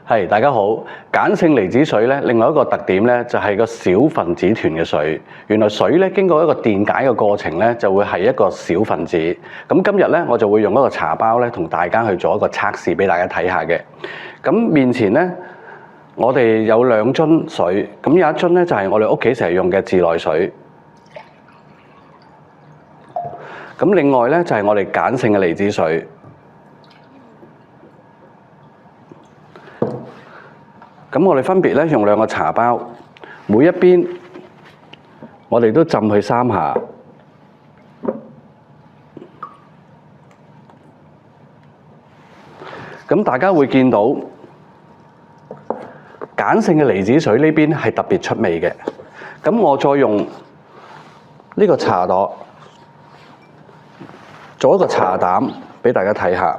係，大家好。鹼性離子水咧，另外一個特點咧就係個小分子團嘅水。原來水咧經過一個電解嘅過程咧，就會係一個小分子。咁今日咧，我就會用一個茶包咧，同大家去做一個測試俾大家睇下嘅。咁面前咧，我哋有兩樽水，咁有一樽咧就係我哋屋企成日用嘅自來水。咁另外咧就係我哋鹼性嘅離子水。咁我哋分別咧用兩個茶包，每一邊我哋都浸佢3下。咁大家會見到鹼性嘅離子水呢邊係特別出味嘅。咁我再用呢個茶朵做一個茶膽俾大家睇下。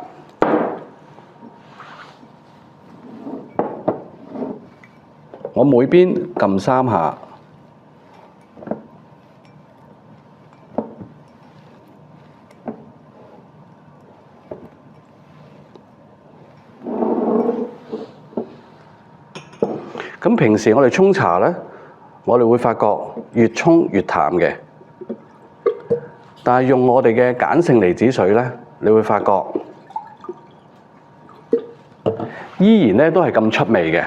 我每邊撳3下，咁平時我哋沖茶咧，我哋會發覺越沖越淡嘅，但係用我哋嘅鹼性離子水咧，你會發覺依然咧都係咁出味嘅。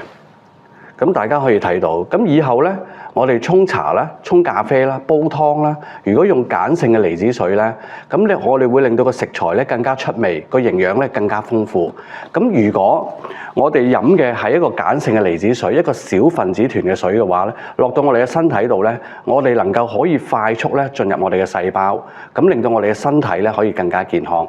咁大家可以睇到，咁以後咧，我哋沖茶啦、沖咖啡啦、煲湯啦，如果用鹼性嘅離子水咧，咁我哋會令到個食材咧更加出味，個營養咧更加豐富。咁如果我哋飲嘅係一個鹼性嘅離子水，一個小分子團嘅水嘅話咧，落到我哋嘅身體度咧，我哋能夠可以快速咧進入我哋嘅細胞，咁令到我哋嘅身體咧可以更加健康。